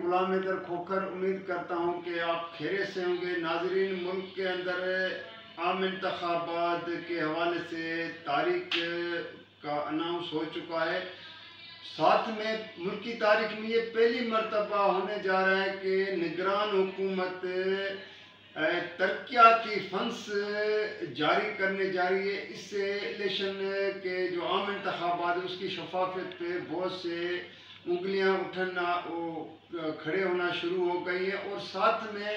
गुलाम हैदर खोखर उम्मीद करता हूँ कि आप खैरियत से होंगे। नाजरीन, मुल्क के अंदर आम इंतखाबात के हवाले से तारीख का अनाउंस हो चुका है। साथ में मुल्क की तारीख में ये पहली मरतबा होने जा रहा है कि निगरान हुकूमत तरक्याती फंड्स जारी करने जा रही है। इससे इलेक्शन के जो आम इंतखाबात है उसकी शफाफियत पे बहुत से उंगलियां उठना खड़े होना शुरू हो गई है। और साथ में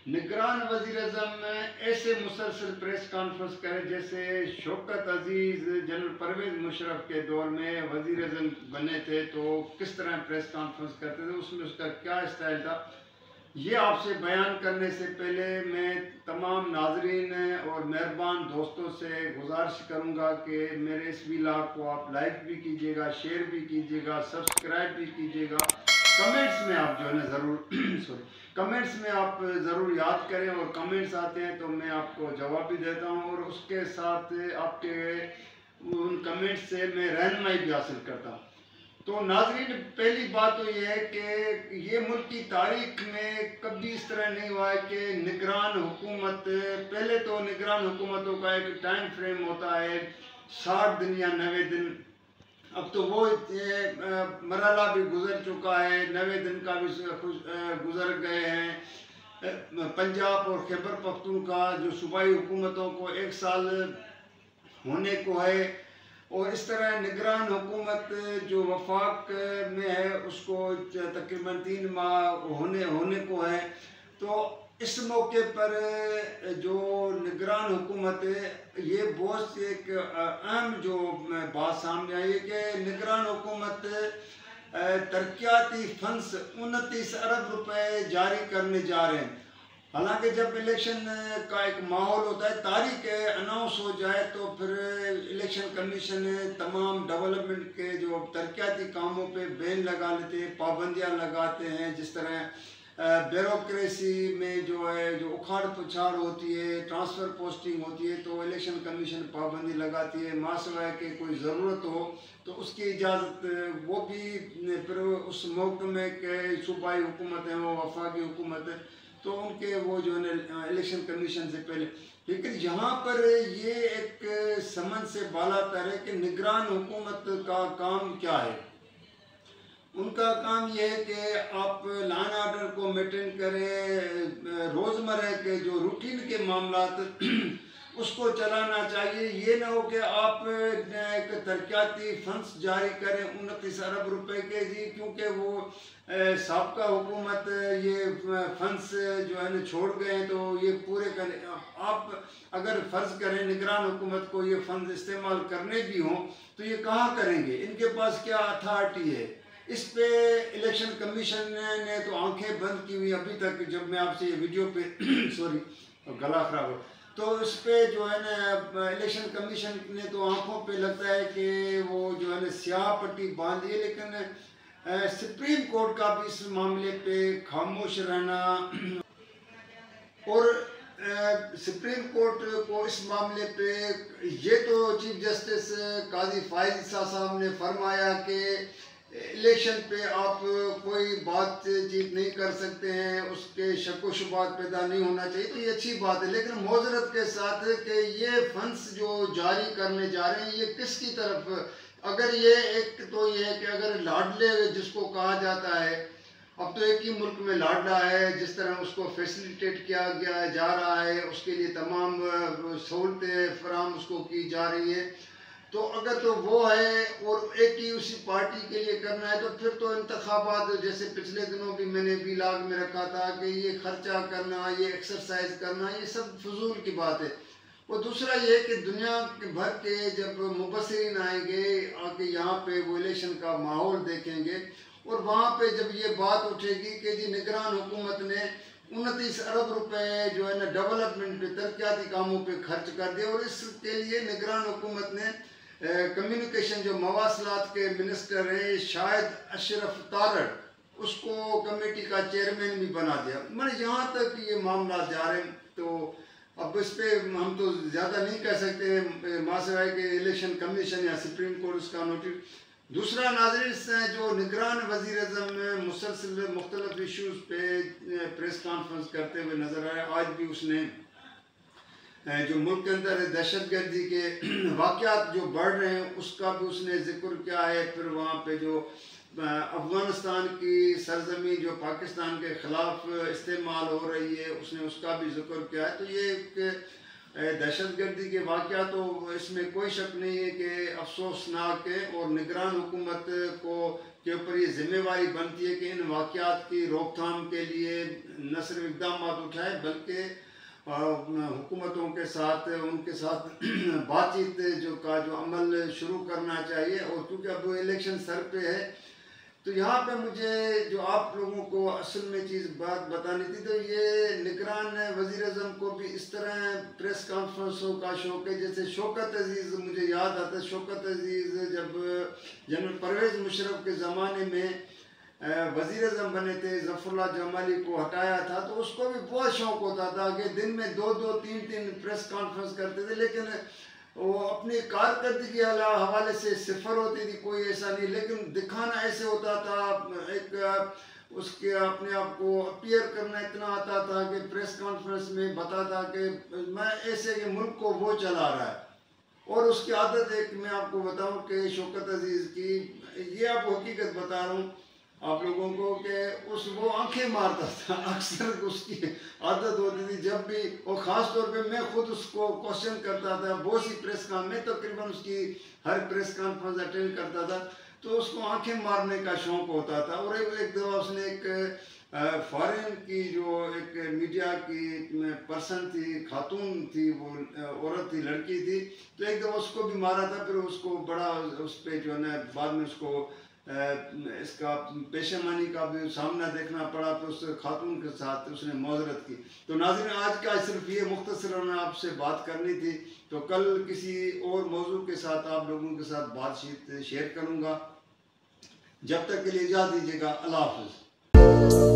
निगरान वज़ीर-ए-आज़म ऐसे मुसलसल प्रेस कॉन्फ्रेंस करें जैसे शौकत अजीज़ जनरल परवेज़ मुशर्रफ के दौर में वज़ीर-ए-आज़म बने थे तो किस तरह प्रेस कॉन्फ्रेंस करते थे, उसमें उसका क्या स्टाइल था, ये आपसे बयान करने से पहले मैं तमाम नाजरीन और मेहरबान दोस्तों से गुजारिश करूंगा कि मेरे इस व्लॉग को आप लाइक भी कीजिएगा, शेयर भी कीजिएगा, सब्सक्राइब भी कीजिएगा। कमेंट्स में आप जो है ना ज़रूर कमेंट्स में आप ज़रूर याद करें, और कमेंट्स आते हैं तो मैं आपको जवाब भी देता हूँ, और उसके साथ आपके उन कमेंट्स से मैं रहनुमाई भी हासिल करता हूँ। तो नाज़रीन, पहली बात तो ये है कि ये मुल्क की तारीख में कभी इस तरह नहीं हुआ है कि निगरान हुकूमत, पहले तो निगरान हुकूमतों का एक टाइम फ्रेम होता है 60 दिन या 90 दिन। अब तो वो मरहला भी गुजर चुका है, 90 दिन का भी गुजर गए हैं। पंजाब और खैबर पख्तूनख्वा जो सूबाई हुकूमतों को 1 साल होने को है, और इस तरह निगरान हुकूमत जो वफाक में है उसको तकरीबन 3 माह होने को है। तो इस मौके पर जो निगरान हुकूमत है, ये बहुत सी एक अहम जो बात सामने आई है कि निगरान हुकूमत तरक्याती फंड्स 29 अरब रुपए जारी करने जा रहे हैं। हालांकि जब इलेक्शन का एक माहौल होता है, तारीख अनाउंस हो जाए तो फिर इलेक्शन कमीशन तमाम डेवलपमेंट के जो तरक्याती कामों पे बैन लगा लेते हैं, पाबंदियां लगाते हैं। जिस तरह ब्यूरोक्रेसी में जो है जो उखाड़ पुछाड़ होती है, ट्रांसफ़र पोस्टिंग होती है, तो इलेक्शन कमीशन पाबंदी लगाती है। मासवा के कोई ज़रूरत हो तो उसकी इजाज़त वो भी फिर उस महकमे के सूबाई हुकूमत है, वो वफाकी हुकूमत है, तो उनके वो जो है इलेक्शन कमीशन से पहले। लेकिन यहाँ पर ये एक समझ से बालातर है कि निगरान हुकूमत का काम क्या है। उनका काम ये है कि आप लॉ एंड ऑर्डर को मेंटेन करें, रोज़मर्रा के जो रूटीन के मामलात उसको चलाना चाहिए। ये ना हो कि आप एक तरक्याती फंड्स जारी करें 29 अरब रुपए के जी, क्योंकि वो साबका हुकूमत ये फंड्स जो है ना छोड़ गए हैं तो ये पूरे करें। आप अगर फ़र्ज़ करें निगरान हुकूमत को ये फंड्स इस्तेमाल करने भी हों तो ये कहाँ करेंगे, इनके पास क्या अथॉरिटी है। इस पे इलेक्शन कमीशन ने तो आंखें बंद की हुई अभी तक। जब मैं आपसे ये वीडियो पे सॉरी गला खराब हो, तो इस पे जो है ना इलेक्शन कमीशन ने तो आंखों पे लगता है कि वो जो है ना स्याह पट्टी बांध दी है। लेकिन सुप्रीम कोर्ट का भी इस मामले पे खामोश रहना, और सुप्रीम कोर्ट को इस मामले पे ये तो चीफ जस्टिस काजी फाइज साहब ने फरमाया कि इलेक्शन पे आप कोई बातचीत नहीं कर सकते हैं, उसके शक व शुबात पैदा नहीं होना चाहिए, तो ये अच्छी बात है। लेकिन मौजरत के साथ कि ये फंड्स जो जारी करने जा रहे हैं ये किसकी तरफ, अगर ये एक तो ये है कि अगर लाडले जिसको कहा जाता है, अब तो एक ही मुल्क में लाडला है, जिस तरह उसको फैसिलिटेट किया गया जा रहा है, उसके लिए तमाम सहूलतें फराहम उसको की जा रही है, तो अगर तो वो है और एक ही उसी पार्टी के लिए करना है तो फिर तो इंतखाबात जैसे पिछले दिनों भी मैंने व्लॉग में रखा था कि ये खर्चा करना, ये एक्सरसाइज करना, ये सब फजूल की बात है। और दूसरा ये कि दुनिया भर के जब मुबस्सिरीन आएंगे आके यहाँ पे वो इलेक्शन का माहौल देखेंगे, और वहाँ पे जब ये बात उठेगी कि जी निगरान हुकूमत ने 29 अरब रुपए जो है ना डेवलपमेंट पे, तरक्याती कामों पे खर्च कर दिया, और इसके लिए निगरान हुकूमत ने कम्युनिकेशन जो मवासलात के मिनिस्टर है शायद अशरफ तारड़, उसको कमेटी का चेयरमैन भी बना दिया। मैंने यहाँ तक ये मामला जा रहे हैं, तो अब इस पे हम तो ज़्यादा नहीं कह सकते, मासवाई के इलेक्शन कमीशन या सुप्रीम कोर्ट उसका नोटिस। दूसरा नाज़रीन जो निगरान वज़ीर आज़म मुसलसल मुख्तलिफ इशूज़ पे प्रेस कॉन्फ्रेंस करते हुए नज़र आए। आज भी उसने जो मुल्क के अंदर दहशत गर्दी के वाक़यात जो बढ़ रहे हैं उसका भी उसने ज़िक्र किया है। फिर वहाँ पे जो अफ़गानिस्तान की सरजमी जो पाकिस्तान के ख़िलाफ़ इस्तेमाल हो रही है उसने उसका भी ज़िक्र किया है। तो ये एक दहशत गर्दी के वाक़यात, तो इसमें कोई शक नहीं है कि अफसोसनाक है और निगरान हुकूमत को के ऊपर ये ज़िम्मेवारी बनती है कि इन वाक़यात की रोकथाम के लिए न सिर्फ इक़दाम उठाए बल्कि हुकूमतों के साथ उनके साथ बातचीत जो अमल शुरू करना चाहिए। और क्योंकि अब इलेक्शन सर पे है तो यहाँ पे मुझे जो आप लोगों को असल में चीज़ बात बतानी थी, तो ये निगरान वज़ीर आज़म को भी इस तरह प्रेस कॉन्फ्रेंसों का शौक़ है। जैसे शौकत अज़ीज़ मुझे याद आता है, शौकत अज़ीज़ जब जनरल परवेज़ मुशर्रफ के ज़माने में वज़ीर आज़म बने थे, ज़फ़रुल्लाह जमाली को हटाया था, तो उसको भी बहुत शौक़ होता था कि दिन में 2-2, 3-3 प्रेस कॉन्फ्रेंस करते थे। लेकिन वो अपनी कारकर्दगी के हवाले से सिफर होती थी, कोई ऐसा नहीं, लेकिन दिखाना ऐसे होता था, एक उसके अपने आप को अपीयर करना इतना आता था कि प्रेस कॉन्फ्रेंस में बताता कि मैं ऐसे कि मुल्क को वो चला रहा है। और उसकी आदत एक मैं आपको बताऊं कि शौकत अज़ीज़ की, ये आपको हकीकत बता रहा हूँ आप लोगों को, कि वो आंखें मारता था। अक्सर उसकी आदत होती थी जब भी, और ख़ास तौर पे मैं खुद उसको क्वेश्चन करता था बहुत सी प्रेस कॉन्फ्रेंस में, तकरीबन उसकी हर प्रेस कॉन्फ्रेंस अटेंड करता था, तो उसको आंखें मारने का शौक़ होता था। और एक दफ़ा उसने एक फॉरेन की जो एक मीडिया की पर्सन थी, खातून थी, वो औरत थी, लड़की थी, तो एक दफ़ा उसको भी मारा था। फिर उसको बड़ा उस पर जो है ना बाद में उसको इसका पेशेमानी का भी सामना देखना पड़ा, तो उस खातून के साथ उसने मुआज़रत की। तो नाज़रीन, आज का सिर्फ ये मुख्तसरन आपसे बात करनी थी, तो कल किसी और मौजू के साथ आप लोगों के साथ बातचीत शेयर करूँगा। जब तक के लिए इजाज़त दीजिएगा। अल्लाह हाफ़िज़।